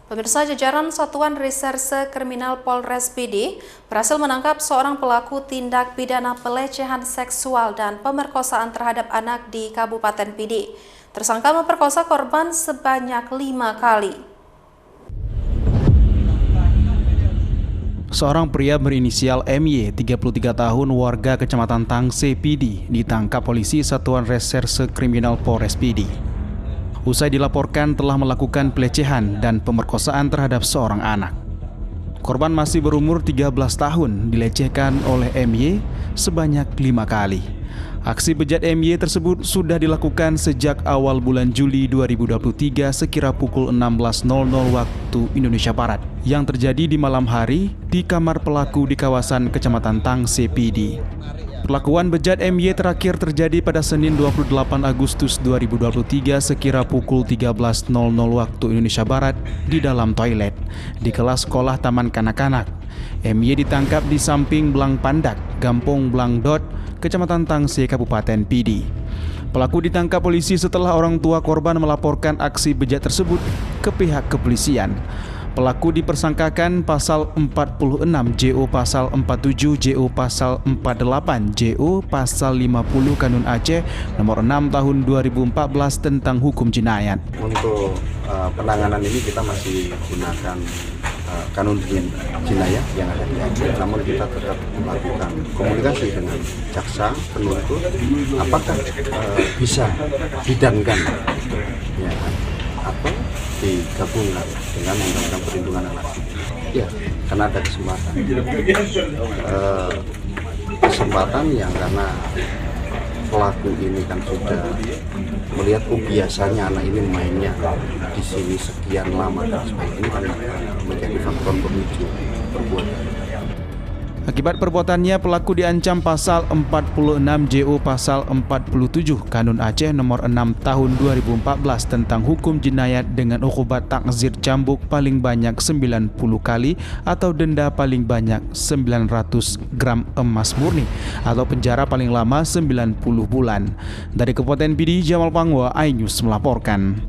Pemirsa, jajaran Satuan Reserse Kriminal Polres PD berhasil menangkap seorang pelaku tindak pidana pelecehan seksual dan pemerkosaan terhadap anak di Kabupaten PD. Tersangka memperkosa korban sebanyak 5 kali. Seorang pria berinisial MY, 33 tahun, warga Kecamatan Tangse PD, ditangkap polisi Satuan Reserse Kriminal Polres PD. Usai dilaporkan telah melakukan pelecehan dan pemerkosaan terhadap seorang anak. Korban masih berumur 13 tahun dilecehkan oleh MY sebanyak 5 kali. Aksi bejat MY tersebut sudah dilakukan sejak awal bulan Juli 2023 sekira pukul 16.00 waktu Indonesia Barat yang terjadi di malam hari di kamar pelaku di kawasan Kecamatan Tangse PD. Perlakuan bejat MY terakhir terjadi pada Senin 28 Agustus 2023 sekira pukul 13.00 waktu Indonesia Barat di dalam toilet di kelas sekolah taman kanak-kanak. MY ditangkap di samping Belang Pandak, Gampong Blangdot, Kecamatan Tangse, Kabupaten PD. Pelaku ditangkap polisi setelah orang tua korban melaporkan aksi bejat tersebut ke pihak kepolisian. Pelaku dipersangkakan pasal 46 JO, pasal 47 JO, pasal 48 JO, pasal 50 Kanun Aceh nomor 6 tahun 2014 tentang hukum jinayat. Untuk penanganan ini kita masih gunakan kanun jinayat yang ada di Aceh, namun kita tetap melakukan komunikasi dengan jaksa penuntut apakah bisa didankan ya, atau digabungkan dengan undang-undang perlindungan anak. Ya, karena ada kesempatan yang karena pelaku ini kan sudah melihat biasanya anak ini mainnya di sini sekian lama dan sebagainya, ini kan menjadi faktor pemicu perbuatan. Akibat perbuatannya, pelaku diancam pasal 46 JO, pasal 47 Kanun Aceh nomor 6 tahun 2014 tentang hukum jinayat dengan hukuman takzir cambuk paling banyak 90 kali atau denda paling banyak 900 gram emas murni atau penjara paling lama 90 bulan. Dari Kabupaten PD, Jamal Pangwa, iNews melaporkan.